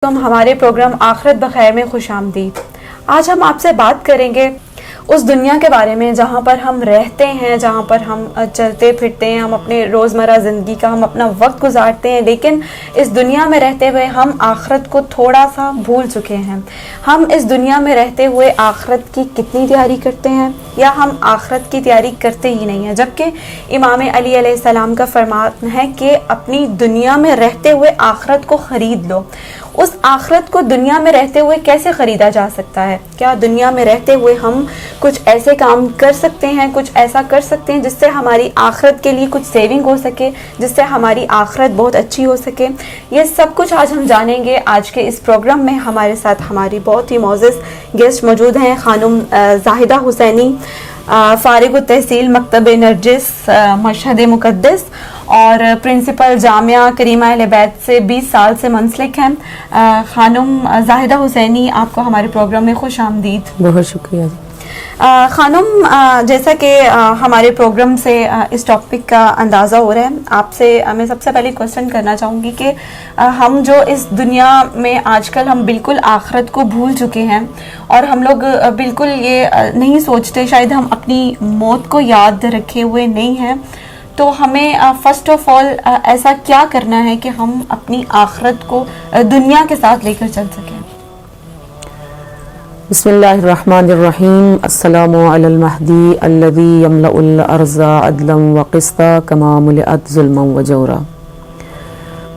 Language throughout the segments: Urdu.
ہمارے پروگرام آخرت بخیر میں خوش آمدید۔ آج ہم آپ سے بات کریں گے اس دنیا کے بارے میں جہاں پر ہم رہتے ہیں، جہاں پر ہم چلتے پھرتے ہیں، ہم اپنے روزمرہ زندگی کا ہم اپنا وقت گزارتے ہیں، لیکن اس دنیا میں رہتے ہوئے ہم آخرت کو تھوڑا سا بھول چکے ہیں۔ ہم اس دنیا میں رہتے ہوئے آخرت کی کتنی تیاری کرتے ہیں یا ہم آخرت کی تیاری کرتے ہی نہیں ہیں، جبکہ امام علی علیہ السلام کا فرمان ہے کہ اپنی دنیا میں رہتے ہوئے آخرت کو خرید لو۔ اس آخرت کو دنیا میں رہتے ہوئے کیسے خریدا جا سکتا ہے؟ کیا دنیا میں رہتے ہوئے ہم کچھ ایسے کام کر سکتے ہیں، کچھ ایسا کر سکتے ہیں جس سے ہماری آخرت کے لیے کچھ سیونگ ہو سکے، جس سے ہماری آخرت بہت اچھی ہو سکے؟ یہ سب کچھ آج ہم جانیں گے۔ آج کے اس پروگرام میں ہمارے ساتھ ہماری بہت ہی معزز گیسٹ موجود ہیں، خانم زاہدہ حسینی، فارغ التحصیل مکتب نرجس مشہد مقدس اور پرنسپل جامعہ کریمہ اہل بیت سے 20 سال سے منسلک ہیں۔ خانم زاہدہ حسینی، آپ کو ہمارے پروگرام میں خوش آمدید۔ بہت شکریہ۔ خانم، جیسا کہ ہمارے پروگرام سے اس ٹاپک کا اندازہ ہو رہا ہے، آپ سے میں سب سے پہلے کوسچن کرنا چاہوں گی کہ ہم جو اس دنیا میں آج کل ہم بالکل آخرت کو بھول چکے ہیں اور ہم لوگ بالکل یہ نہیں سوچتے، شاید ہم اپنی موت کو یاد رکھے ہوئے نہیں ہیں، تو ہمیں فرسٹ آف آل ایسا کیا کرنا ہے کہ ہم اپنی آخرت کو دنیا کے ساتھ لے کر چل سکیں؟ بسم اللہ الرحمن الرحیم۔ السلام علی المہدی الذی یملأ الارض عدلا وقسطا کما ملئت ظلما وجورا۔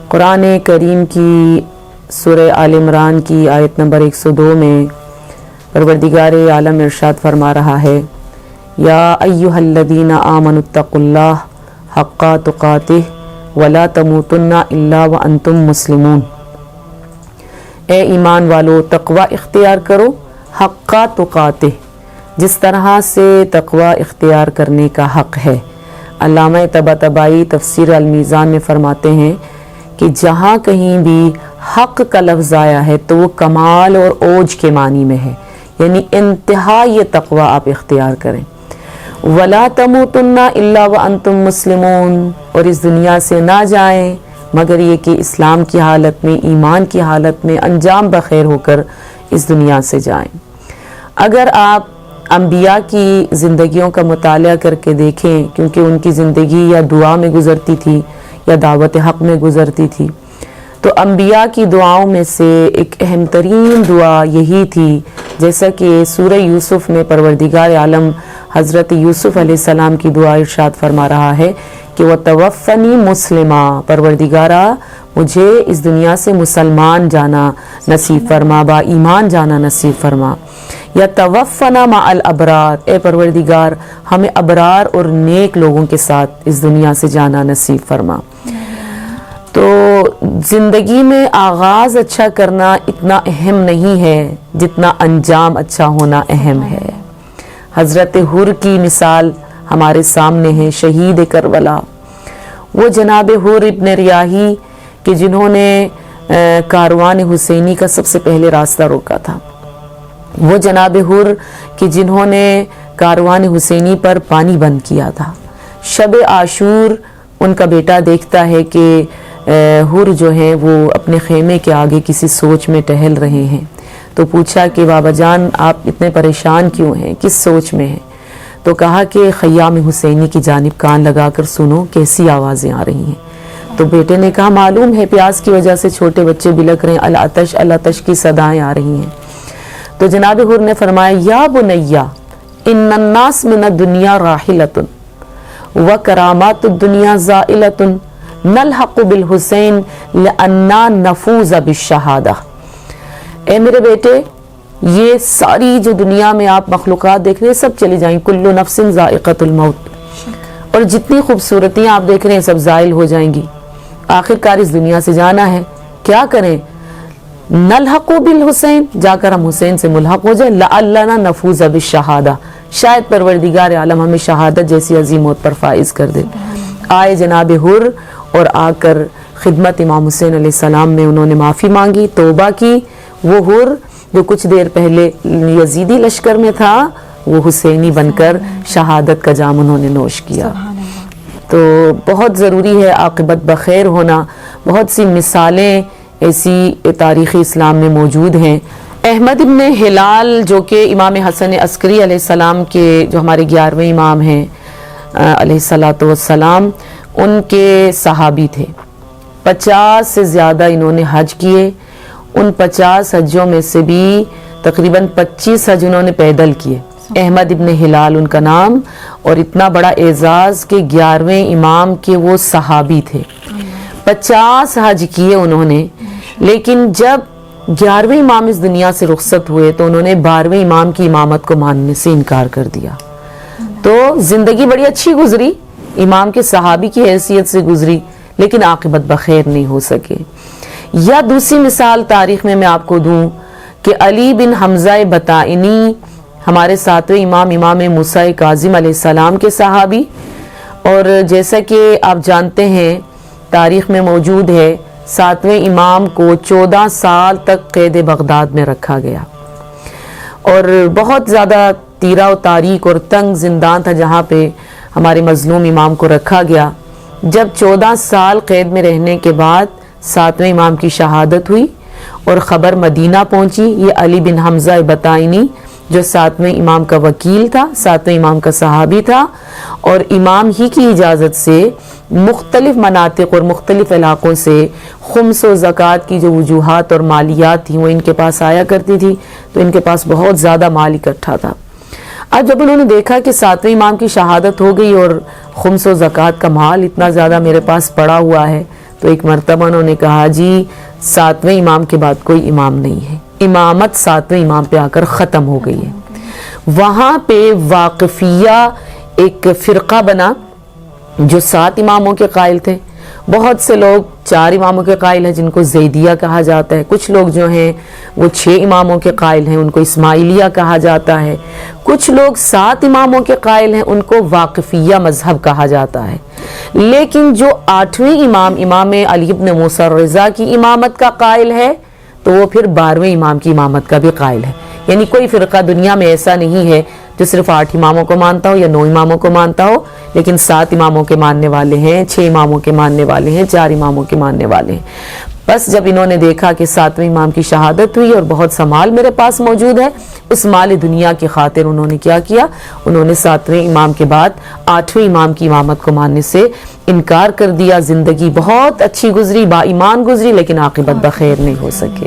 قرآن کریم کی سورہ آل عمران کی آیت نمبر 102 میں پروردگار عالم ارشاد فرما رہا ہے، یا ایھا الذین آمنوا اتقوا اللہ حق تقاتہ ولا تموتن الا وانتم مسلمون۔ اے ایمان والو، تقوی اختیار کرو حق تقاتہ، جس طرح سے تقوی اختیار کرنے کا حق ہے۔ علامہ طباطبائی تفسیر المیزان میں فرماتے ہیں کہ جہاں کہیں بھی حق کا لفظ آیا ہے تو وہ کمال اور اوج کے معنی میں ہے، یعنی انتہا یہ تقوی آپ اختیار کریں۔ وَلَا تَمُوتُنَّ إِلَّا وَأَنْتُمْ مُسْلِمُونَ، اور اس دنیا سے نہ جائیں مگر یہ کہ اسلام کی حالت میں، ایمان کی حالت میں انجام بخیر ہو کر اس دنیا سے جائیں۔ اگر آپ انبیاء کی زندگیوں کا مطالعہ کر کے دیکھیں، کیونکہ ان کی زندگی یا دعا میں گزرتی تھی یا دعوت حق میں گزرتی تھی، تو انبیاء کی دعاؤں میں سے ایک اہم ترین دعا یہی تھی، جیسا کہ سورہ یوسف میں پروردگار عالم حضرت یوسف علیہ السلام کی دعا ارشاد فرما رہا ہے کہ وَتَوَفَّنِي مُسْلِمًا، پروردگارا مجھے اس دنیا سے مسلمان جانا نصیب فرما، با ایمان جانا نصیب فرما۔ یا توفنا مع الابرار، اے پروردگار ہمیں ابرار اور نیک لوگوں کے ساتھ اس دنیا سے جانا نصیب فرما۔ تو زندگی میں آغاز اچھا کرنا اتنا اہم نہیں ہے جتنا انجام اچھا ہونا اہم ہے۔ حضرت حر کی مثال ہمارے سامنے ہے، شہید کربلا، وہ جناب حر ابن ریاحی کہ جنہوں نے کاروان حسینی کا سب سے پہلے راستہ روکا تھا، وہ جناب حر کہ جنہوں نے کاروان حسینی پر پانی بند کیا تھا۔ شب عاشور ان کا بیٹا دیکھتا ہے کہ حر جو ہیں وہ اپنے خیمے کے آگے کسی سوچ میں ٹہل رہے ہیں، تو پوچھا کہ بابا جان آپ اتنے پریشان کیوں ہیں، کس سوچ میں ہیں؟ تو کہا کہ خیام حسینی کی جانب کان لگا کر سنو کیسی آوازیں آ رہی ہیں۔ تو بیٹے نے کہا معلوم ہے پیاس کی وجہ سے چھوٹے بچے بلک رہے ہیں، العطش العطش کی صدائیں آ رہی ہیں۔ تو جناب حر نے فرمایا یا بنیا ان الناس من الدنیا راحلۃ وکرامات الدنیا زائلۃ نلحق بالحسین لأننا نفوز بالشہادہ۔ اے میرے بیٹے، یہ ساری جو دنیا میں آپ مخلوقات دیکھ رہے ہیں سب چلی جائیں، کل نفس ذائقۃ الموت، اور جتنی خوبصورتیاں آپ دیکھ رہے ہیں سب زائل ہو جائیں گی، آخر کار اس دنیا سے جانا ہے، کیا کریں؟ نلحق بالحسین، جا کر ہم حسین سے ملحق ہو جائیں، لعلنا نفوز بالشہادہ، شاید پروردگار عالم ہمیں شہادت جیسی عظیم موت پر فائز کر دے۔ آئے جناب حر اور آ کر خدمت امام حسین علیہ السلام میں انہوں نے معافی مانگی، توبہ کی۔ وہ حر جو کچھ دیر پہلے یزیدی لشکر میں تھا، وہ حسینی بن کر شہادت کا جام انہوں نے نوش کیا۔ تو بہت ضروری ہے عاقبت بخیر ہونا۔ بہت سی مثالیں ایسی تاریخ اسلام میں موجود ہیں۔ احمد ابن ہلال جو کہ امام حسن عسکری علیہ السلام کے جو ہمارے 11ویں امام ہیں علیہ السلام، ان کے صحابی تھے۔ 50 سے زیادہ انہوں نے حج کیے۔ ان 50 حجوں میں سے بھی تقریباً 25 حج انہوں نے پیدل کیے۔ احمد ابن ہلال ان کا نام، اور اتنا بڑا اعزاز کہ 11ویں امام کے وہ صحابی تھے۔ 50 حج کیے انہوں نے، لیکن جب 11ویں امام اس دنیا سے رخصت ہوئے تو انہوں نے 12ویں امام کی امامت کو ماننے سے انکار کر دیا۔ تو زندگی بڑی اچھی گزری، امام کے صحابی کی حیثیت سے گزری، لیکن عاقبت بخیر نہیں ہو سکے۔ یا دوسری مثال تاریخ میں آپ کو دوں کہ علی بن حمزہ بطائنی، ہمارے 7ویں امام، امام موسیٰ کاظم علیہ السلام کے صحابی، اور جیسا کہ آپ جانتے ہیں تاریخ میں موجود ہے 7ویں امام کو 14 سال تک قید بغداد میں رکھا گیا، اور بہت زیادہ تیرا و تاریک اور تنگ زندان تھا جہاں پہ ہمارے مظلوم امام کو رکھا گیا۔ جب 14 سال قید میں رہنے کے بعد 7ویں امام کی شہادت ہوئی اور خبر مدینہ پہنچی، یہ علی بن حمزہ بطائنی جو 7ویں امام کا وکیل تھا، 7ویں امام کا صحابی تھا، اور امام ہی کی اجازت سے مختلف مناطق اور مختلف علاقوں سے خمس و زکوٰۃ کی جو وجوہات اور مالیات تھیں وہ ان کے پاس آیا کرتی تھی، تو ان کے پاس بہت زیادہ مال اکٹھا تھا۔ اب جب انہوں نے دیکھا کہ 7ویں امام کی شہادت ہو گئی اور خمس و زکوٰۃ کا مال اتنا زیادہ میرے پاس پڑا ہوا ہے، تو ایک مرتبہ انہوں نے کہا جی 7ویں امام کے بعد کوئی امام نہیں ہے، امامت 7ویں امام پہ آ کر ختم ہو گئی ہے۔ وہاں پہ واقفیہ ایک فرقہ بنا جو 7 اماموں کے قائل تھے۔ بہت سے لوگ 4 اماموں کے قائل ہیں جن کو زیدیہ کہا جاتا ہے، کچھ لوگ جو ہیں وہ 6 اماموں کے قائل ہیں، ان کو اسماعیلیہ کہا جاتا ہے، کچھ لوگ 7 اماموں کے قائل ہیں، ان کو واقفیہ مذہب کہا جاتا ہے۔ لیکن جو 8ویں امام، امام علی بن موسیٰ الرضا کی امامت کا قائل ہے، تو وہ پھر 12ویں امام کی امامت کا بھی قائل ہے۔ یعنی کوئی فرقہ دنیا میں ایسا نہیں ہے جو صرف 8 اماموں کو مانتا ہو یا 9 اماموں کو مانتا ہو، لیکن 7 اماموں کے ماننے والے ہیں، 6 اماموں کے ماننے والے ہیں، 4 اماموں کے ماننے والے ہیں۔ بس جب انہوں نے دیکھا کہ 7ویں امام کی شہادت ہوئی اور بہت سا مال میرے پاس موجود ہے، اس مال دنیا کی خاطر انہوں نے کیا کیا، انہوں نے 7ویں امام کے بعد 8ویں امام کی امامت کو ماننے سے انکار کر دیا۔ زندگی بہت اچھی گزری، با ایمان گزری، لیکن عاقبت بخیر نہیں ہو سکے۔